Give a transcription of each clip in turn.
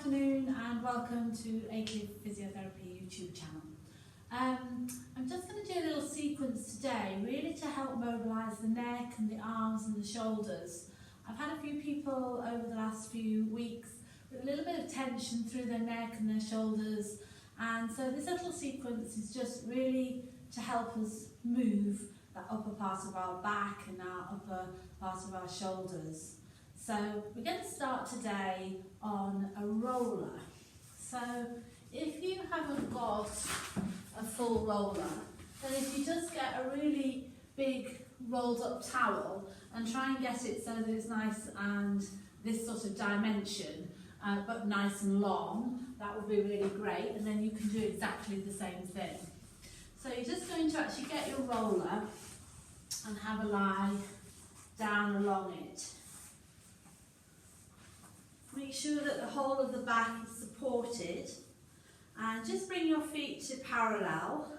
afternoon and welcome to Active Physiotherapy YouTube channel. I'm just going to do a little sequence today really to help mobilise the neck and the arms and the shoulders. I've had a few people over the last few weeks with a little bit of tension through their neck and their shoulders, and so this little sequence is just really to help us move that upper part of our back and our upper part of our shoulders. So we're going to start today on a roller. So if you haven't got a full roller, then if you just get a really big rolled up towel and try and get it so that it's nice and this sort of dimension, but nice and long, that would be really great, and then you can do exactly the same thing. So you're just going to actually get your roller and have a lie down along it. Make sure that the whole of the back is supported, and just bring your feet to parallel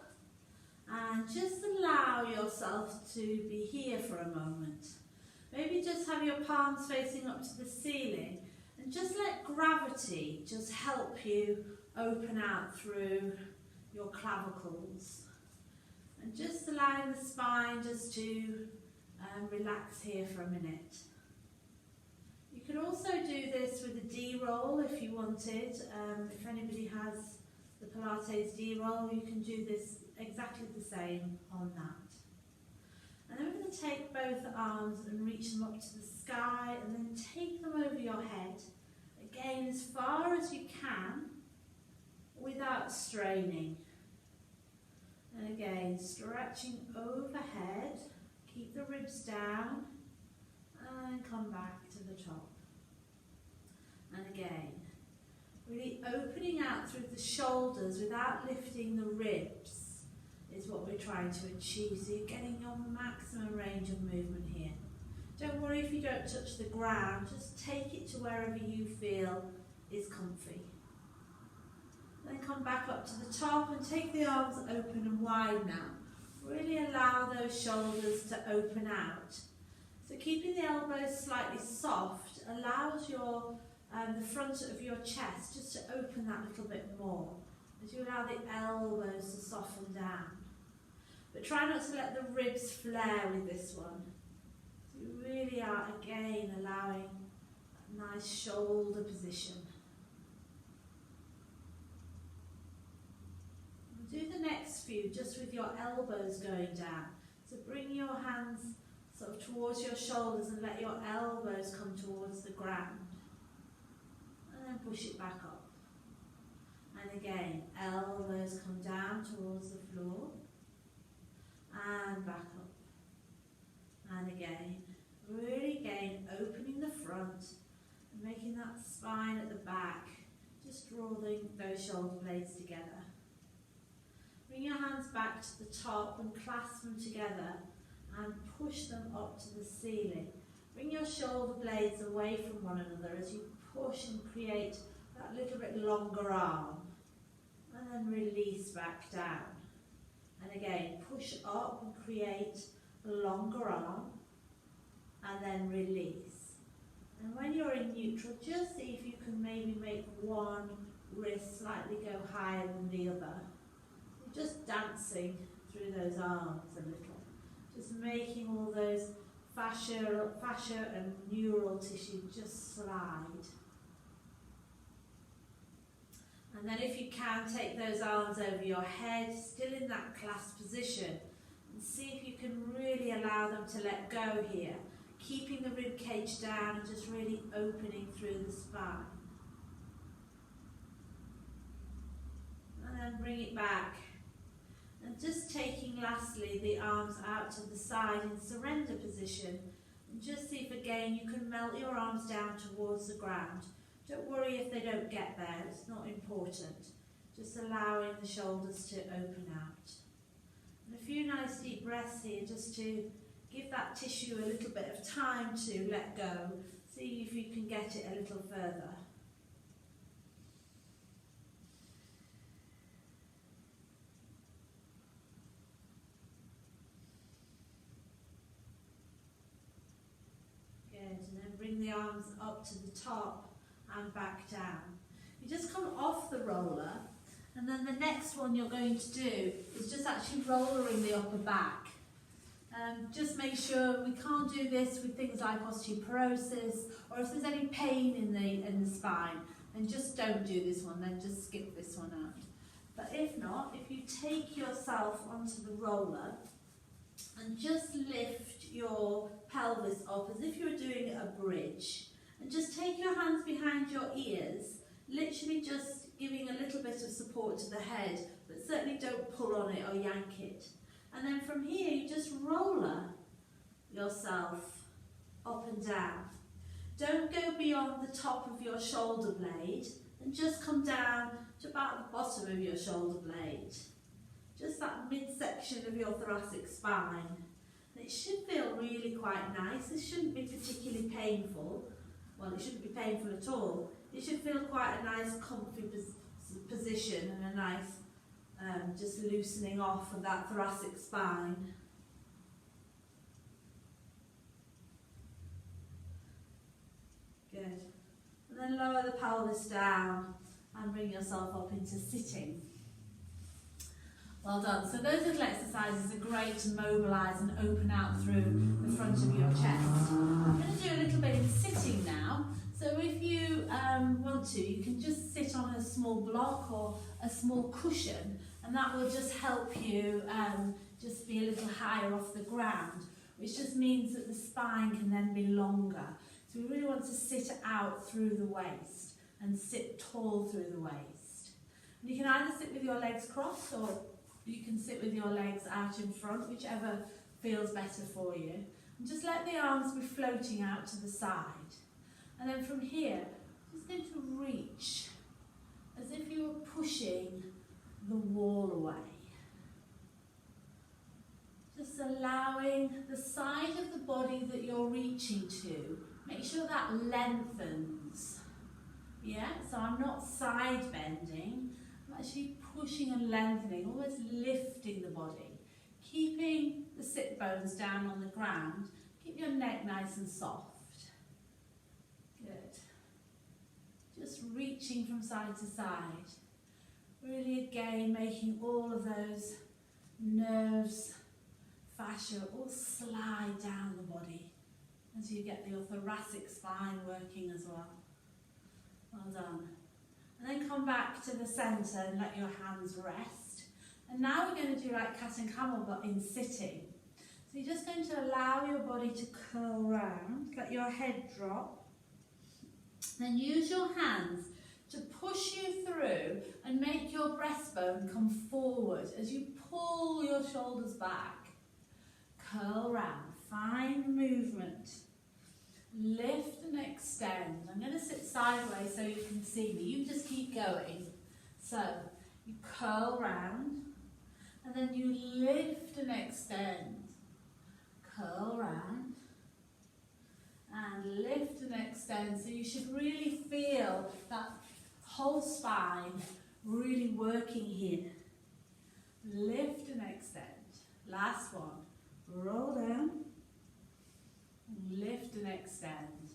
and just allow yourself to be here for a moment. Maybe just have your palms facing up to the ceiling and just let gravity just help you open out through your clavicles, and just allowing the spine just to relax here for a minute. You could also do this with a D-roll if you wanted. If anybody has the Pilates D-roll, you can do this exactly the same on that. And then we're going to take both arms and reach them up to the sky, and then take them over your head, again as far as you can without straining. And again, stretching overhead, keep the ribs down, and come back to the top. And again, really opening out through the shoulders without lifting the ribs is what we're trying to achieve. So you're getting your maximum range of movement here. Don't worry if you don't touch the ground, just take it to wherever you feel is comfy. Then come back up to the top and take the arms open and wide now. Really allow those shoulders to open out. So keeping the elbows slightly soft allows your the front of your chest just to open that little bit more as you allow the elbows to soften down. But try not to let the ribs flare with this one. So you really are again allowing a nice shoulder position. Do the next few just with your elbows going down. So bring your hands sort of towards your shoulders and let your elbows come towards the ground. And then push it back up. And again, elbows come down towards the floor. And back up. And again, really again opening the front and making that spine at the back. Just drawing those shoulder blades together. Bring your hands back to the top and clasp them together and push them up to the ceiling. Bring your shoulder blades away from one another as you push and create that little bit longer arm. And then release back down. And again, push up and create a longer arm. And then release. And when you're in neutral, just see if you can maybe make one wrist slightly go higher than the other. Just dancing through those arms a little. Just making all those fascia and neural tissue just slide. And then if you can, take those arms over your head, still in that clasped position, and see if you can really allow them to let go here, keeping the rib cage down and just really opening through the spine. And then bring it back. And just taking lastly the arms out to the side in surrender position, and just see if again you can melt your arms down towards the ground. Don't worry if they don't get there, it's not important. Just allowing the shoulders to open out. And a few nice deep breaths here just to give that tissue a little bit of time to let go. See if you can get it a little further. Good, and then bring the arms up to the top and back down. you just come off the roller, and then the next one you're going to do is just actually rollering the upper back. Just make sure we can't do this with things like osteoporosis, or if there's any pain in the spine, then just don't do this one, then just skip this one out. But if not, if you take yourself onto the roller and just lift your pelvis up as if you were doing a bridge, and just take your hands behind your ears, literally just giving a little bit of support to the head, but certainly don't pull on it or yank it. And then from here, you just roller yourself up and down. Don't go beyond the top of your shoulder blade, and just come down to about the bottom of your shoulder blade. Just that midsection of your thoracic spine. And it should feel really quite nice. It shouldn't be particularly painful. Well, it shouldn't be painful at all. It should feel quite a nice comfy position and a nice just loosening off of that thoracic spine. Good. And then lower the pelvis down and bring yourself up into sitting. Well done. So those little exercises are great to mobilise and open out through the front of your chest. I'm going to do a little bit in sitting now. So if you want to, you can just sit on a small block or a small cushion, and that will just help you just be a little higher off the ground, which just means that the spine can then be longer. So we really want to sit out through the waist and sit tall through the waist. And you can either sit with your legs crossed, or you can sit with your legs out in front, whichever feels better for you. And just let the arms be floating out to the side. And then from here, just going to reach as if you were pushing the wall away. Just allowing the side of the body that you're reaching to, make sure that lengthens. Yeah, so I'm not side bending, I'm actually pushing and lengthening, almost lifting the body. Keeping the sit bones down on the ground, keep your neck nice and soft. Good. Just reaching from side to side. Really again making all of those nerves, fascia, all slide down the body as you get your thoracic spine working as well. Well done. And then come back to the centre and let your hands rest. And now we're going to do like cat and camel, but in sitting. So you're just going to allow your body to curl round, let your head drop. Then use your hands to push you through and make your breastbone come forward as you pull your shoulders back. Curl round, find movement. Lift and extend. I'm going to sit sideways so you can see me. You just keep going. So you curl round and then you lift and extend. Curl round and lift and extend. So you should really feel that whole spine really working here. Lift and extend. Last one. Roll down. Lift and extend.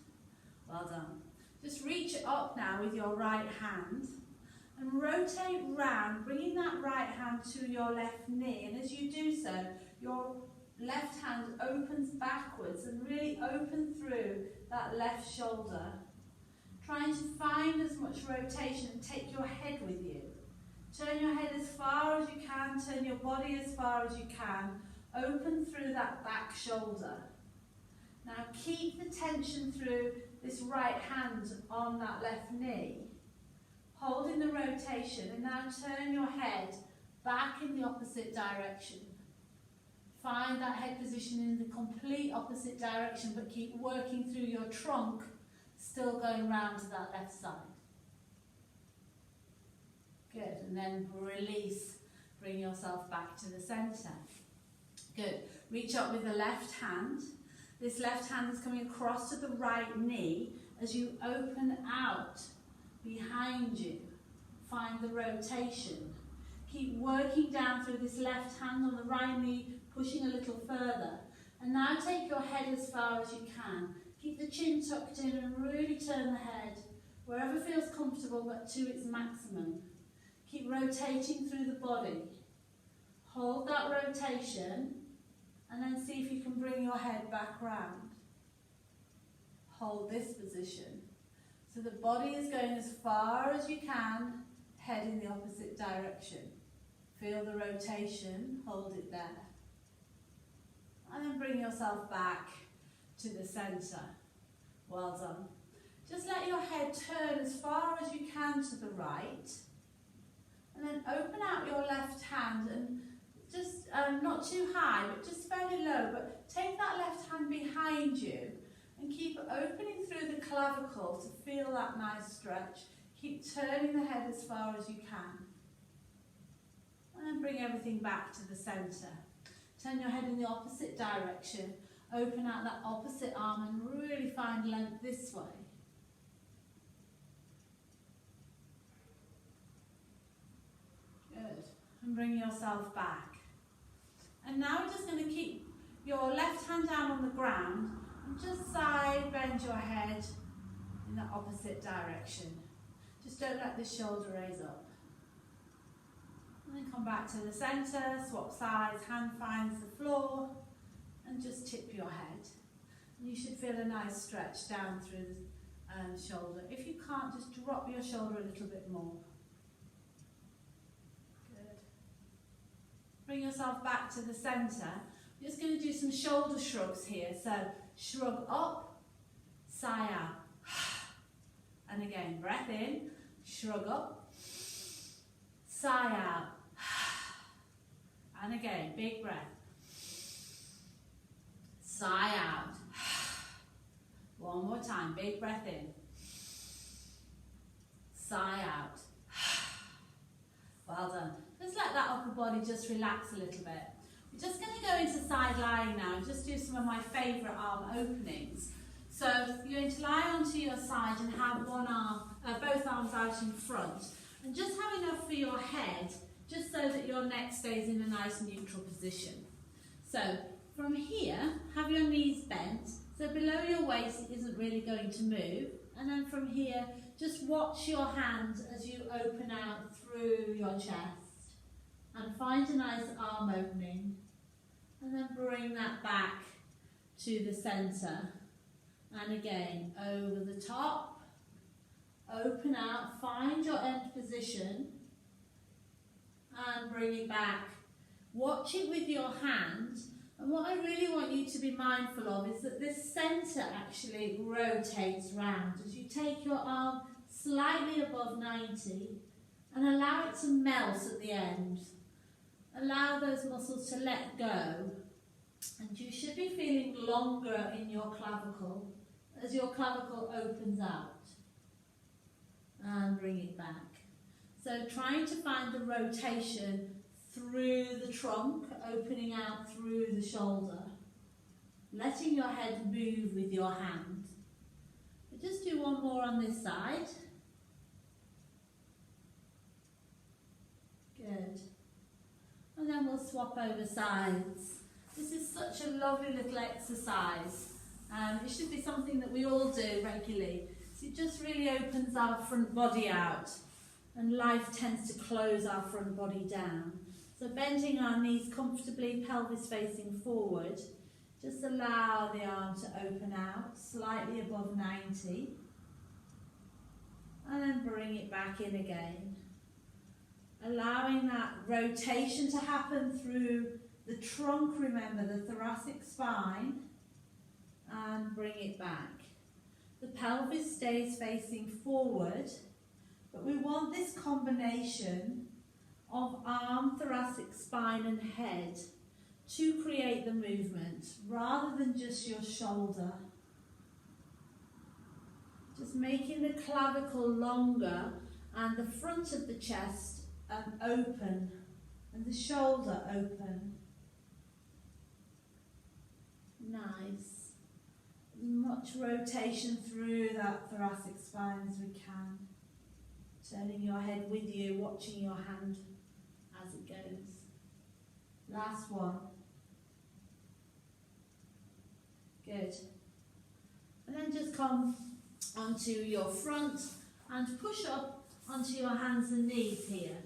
Well done. Just reach it up now with your right hand and rotate round, bringing that right hand to your left knee. And as you do so, your left hand opens backwards and really open through that left shoulder. Trying to find as much rotation and take your head with you. Turn your head as far as you can, turn your body as far as you can. Open through that back shoulder. Now keep the tension through this right hand on that left knee. Holding the rotation, and now turn your head back in the opposite direction. Find that head position in the complete opposite direction, but keep working through your trunk, still going round to that left side. Good, and then release, bring yourself back to the centre. Good, reach up with the left hand. This left hand is coming across to the right knee as you open out behind you. Find the rotation. Keep working down through this left hand on the right knee, pushing a little further. And now take your head as far as you can. Keep the chin tucked in and really turn the head wherever feels comfortable but to its maximum. Keep rotating through the body. Hold that rotation and then see if you can bring your head back round. Hold this position. So the body is going as far as you can, head in the opposite direction. Feel the rotation, hold it there. And then bring yourself back to the centre. Well done. Just let your head turn as far as you can to the right. And then open out your left hand and just, not too high, but just fairly low. But take that left hand behind you and keep opening through the clavicle to feel that nice stretch. Keep turning the head as far as you can. And then bring everything back to the centre. Turn your head in the opposite direction. Open out that opposite arm and really find length this way. Good. And bring yourself back. And now we're just going to keep your left hand down on the ground and just side bend your head in the opposite direction. Just don't let the shoulder raise up. And then come back to the centre, swap sides, hand finds the floor, and just tip your head. And you should feel a nice stretch down through the shoulder. If you can't, just drop your shoulder a little bit more. Good. Bring yourself back to the centre. We're just going to do some shoulder shrugs here. So shrug up, sigh out. And again, breath in, shrug up, sigh out. And again, big breath. Sigh out. One more time, big breath in. Sigh out. Well done. Just let that upper body just relax a little bit. We're just going to go into side lying now and just do some of my favourite arm openings. So you're going to lie onto your side and have one arm, both arms out in front. And just have enough for your head, just so that your neck stays in a nice neutral position. So from here, have your knees bent, so below your waist it isn't really going to move. And then from here, just watch your hand as you open out through your chest. And find a nice arm opening. And then bring that back to the centre. And again, over the top, open out, find your end position. And bring it back. Watch it with your hand. And what I really want you to be mindful of is that this centre actually rotates round as you take your arm slightly above 90 and allow it to melt at the end. Allow those muscles to let go. And you should be feeling longer in your clavicle as your clavicle opens out. And bring it back. So trying to find the rotation through the trunk, opening out through the shoulder. Letting your head move with your hand. But just do one more on this side. Good. And then we'll swap over sides. This is such a lovely little exercise. It should be something that we all do regularly. So it just really opens our front body out. And life tends to close our front body down. So bending our knees comfortably, pelvis facing forward. Just allow the arm to open out, slightly above 90. And then bring it back in again. Allowing that rotation to happen through the trunk, remember, the thoracic spine. And bring it back. The pelvis stays facing forward. But we want this combination of arm, thoracic spine and head to create the movement rather than just your shoulder. Just making the clavicle longer and the front of the chest open and the shoulder open. Nice. Much rotation through that thoracic spine as we can. Turning your head with you, watching your hand as it goes. Last one. Good. And then just come onto your front and push up onto your hands and knees here.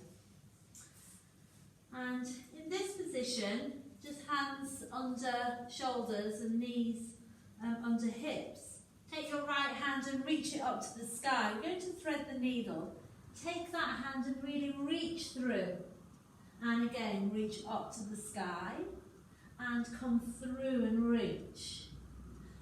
And in this position, just hands under shoulders and knees under hips. Take your right hand and reach it up to the sky. You're going to thread the needle. Take that hand and really reach through. And again, reach up to the sky and come through and reach.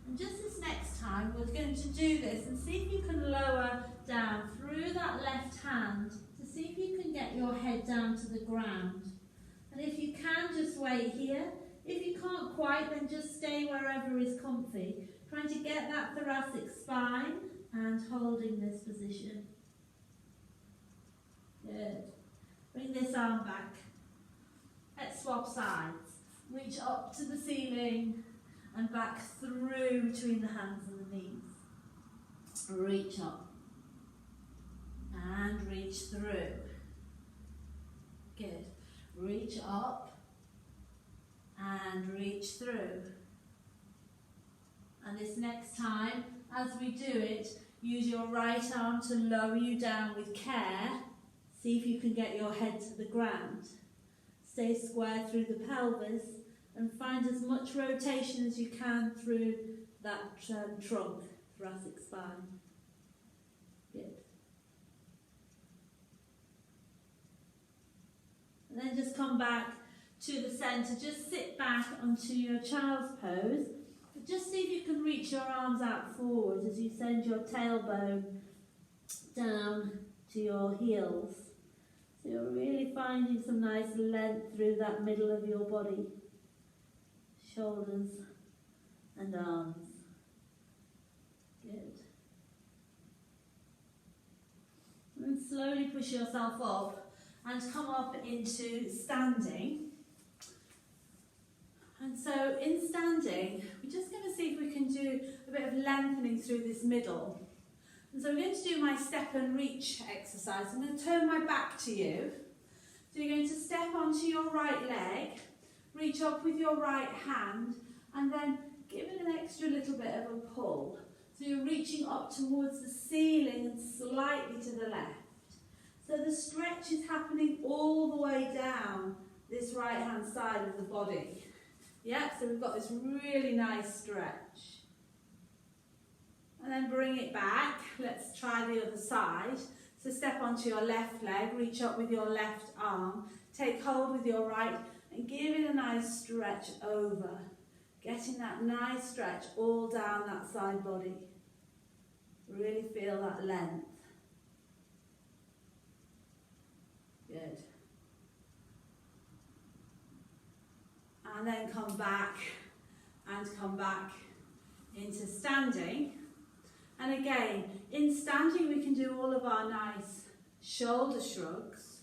And just this next time, we're going to do this and see if you can lower down through that left hand to see if you can get your head down to the ground. And if you can, just wait here. If you can't quite, then just stay wherever is comfy. Trying to get that thoracic spine and holding this position. Good. Bring this arm back. Let's swap sides. Reach up to the ceiling and back through between the hands and the knees. Reach up and reach through. Good. Reach up and reach through. And this next time, as we do it, use your right arm to lower you down with care. See if you can get your head to the ground. Stay square through the pelvis and find as much rotation as you can through that trunk, thoracic spine. Good. And then just come back to the centre. Just sit back onto your child's pose. Just see if you can reach your arms out forward as you send your tailbone down to your heels. So you're really finding some nice length through that middle of your body. Shoulders and arms. Good. And slowly push yourself up and come up into standing. And so in standing, we're just going to see if we can do a bit of lengthening through this middle. And so we're going to do my step and reach exercise. I'm going to turn my back to you. So you're going to step onto your right leg, reach up with your right hand, and then give it an extra little bit of a pull. So you're reaching up towards the ceiling and slightly to the left. So the stretch is happening all the way down this right hand side of the body. Yeah, so we've got this really nice stretch. And then bring it back. Let's try the other side. So step onto your left leg, reach up with your left arm, take hold with your right and give it a nice stretch over. Getting that nice stretch all down that side body. Really feel that length. Good. And then come back into standing. And again, in standing we can do all of our nice shoulder shrugs.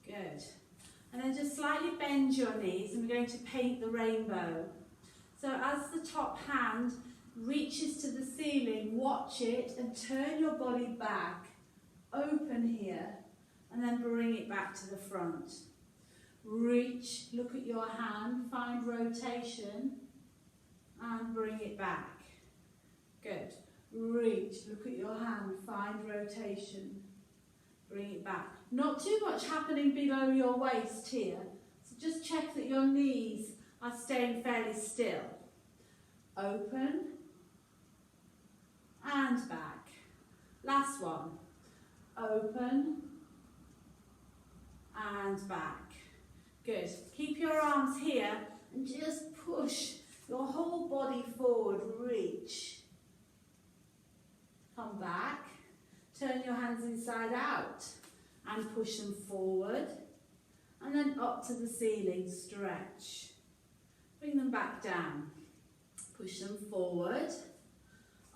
Good. And then just slightly bend your knees and we're going to paint the rainbow. So as the top hand reaches to the ceiling, watch it and turn your body back, open here. And then bring it back to the front. Reach, look at your hand, find rotation, and bring it back. Good. Reach, look at your hand, find rotation, bring it back. Not too much happening below your waist here. So just check that your knees are staying fairly still. Open, and back. Last one. Open, and back. Good. Keep your arms here and just push your whole body forward. Reach. Come back. Turn your hands inside out and push them forward. And then up to the ceiling. Stretch. Bring them back down. Push them forward.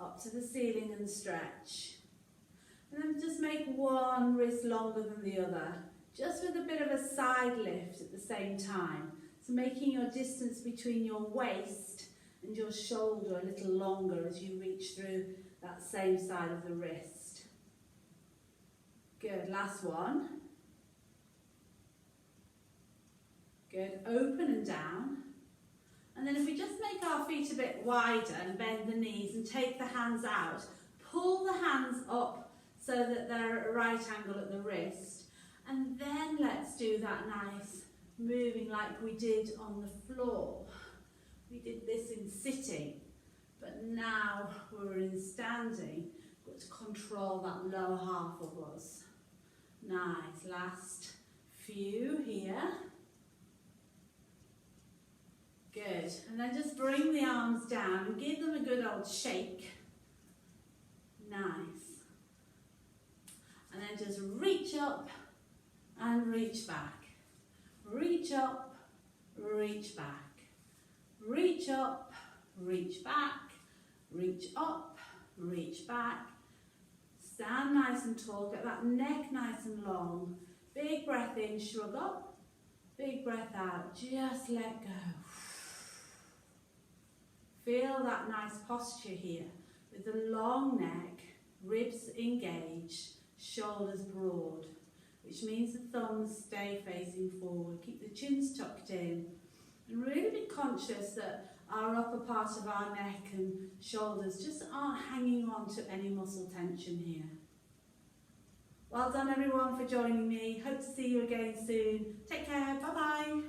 Up to the ceiling and stretch. And then just make one wrist longer than the other. Just with a bit of a side lift at the same time. So making your distance between your waist and your shoulder a little longer as you reach through that same side of the wrist. Good, last one. Good, open and down. And then if we just make our feet a bit wider and bend the knees and take the hands out, pull the hands up so that they're at a right angle at the wrist. And then let's do that nice moving like we did on the floor. We did this in sitting, but now we're in standing. Got to control that lower half of us. Nice, last few here. Good, and then just bring the arms down and give them a good old shake. Nice. And then just reach up and reach back. Reach up, reach back. Reach up, reach back. Reach up, reach back. Stand nice and tall, get that neck nice and long. Big breath in, shrug up. Big breath out, just let go. Feel that nice posture here with the long neck, ribs engaged, shoulders broad, which means the thumbs stay facing forward. Keep the chins tucked in and really be conscious that our upper part of our neck and shoulders just aren't hanging on to any muscle tension here. Well done everyone for joining me. Hope to see you again soon. Take care. Bye bye.